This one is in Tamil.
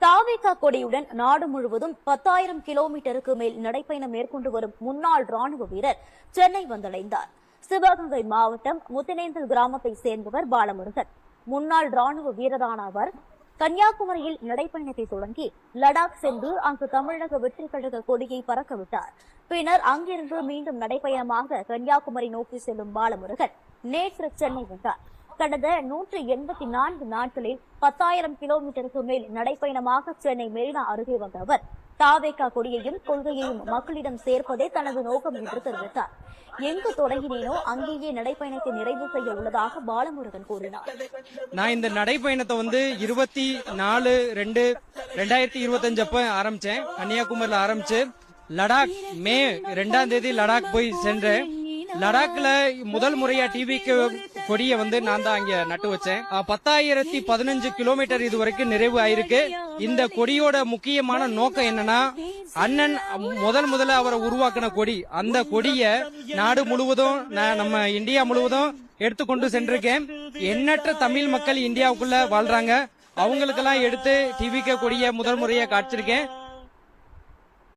தாவேகா கொடியுடன் நாடு முழுவதும் 10,000 கிலோமீட்டருக்கு மேல் நடைப்பயணம் மேற்கொண்டு வரும் முன்னாள் ராணுவ வீரர் சென்னை வந்தடைந்தார். சிவகங்கை மாவட்டம் முத்தினேந்தல் கிராமத்தை சேர்ந்தவர் பாலமுருகன். முன்னாள் ராணுவ வீரரான அவர் கன்னியாகுமரியில் நடைப்பயணத்தை தொடங்கி லடாக் சென்று அங்கு தமிழக வெற்றிக் கழக கொடியை பறக்கவிட்டார். பின்னர் அங்கிருந்து மீண்டும் நடைப்பயணமாக கன்னியாகுமரி நோக்கி செல்லும் பாலமுருகன் நேற்று சென்னை வந்தார். கடந்த 184 நாட்களில் 10,000 கிலோமீட்டருக்கு மேல் நடைப்பயணமாக சென்னை மெரினா அருகே வந்த அவர் தாவேகா கொடியையும் கொள்கையையும் மக்களிடம் சேர்ப்பதே தனது நோக்கம் என்று தெரிவித்தார். எங்கு தொடங்கினேனோ அங்கேயே நடைப்பயணத்தை நிறைவு செய்ய உள்ளதாக பாலமுருகன் கூறினார். நான் இந்த நடைப்பயணத்தை 24/2/2025 அப்ப ஆரம்பிச்சேன். கன்னியாகுமரியில ஆரம்பிச்சு லடாக் மே 2ஆம் தேதி லடாக் போய் சென்றேன். லடாக்ல முதல் முறையா டிவிக்கு கொடியை நான் தான் அங்க நட்டு வச்சேன். 10,015 கிலோமீட்டர் இது வரைக்கும் நிறைவு ஆயிருக்கு. இந்த கொடியோட முக்கியமான நோக்கம் என்னன்னா, அண்ணன் முதல்ல அவரை உருவாக்கின கொடி, அந்த கொடிய நாடு முழுவதும் நம்ம இந்தியா முழுவதும் எடுத்துக்கொண்டு சென்றிருக்கேன். எண்ணற்ற தமிழ் மக்கள் இந்தியாவுக்குள்ள வாழ்றாங்க. அவங்களுக்கெல்லாம் எடுத்து டிவிக்கு கொடிய முதல் முறையா காட்சிருக்கேன்.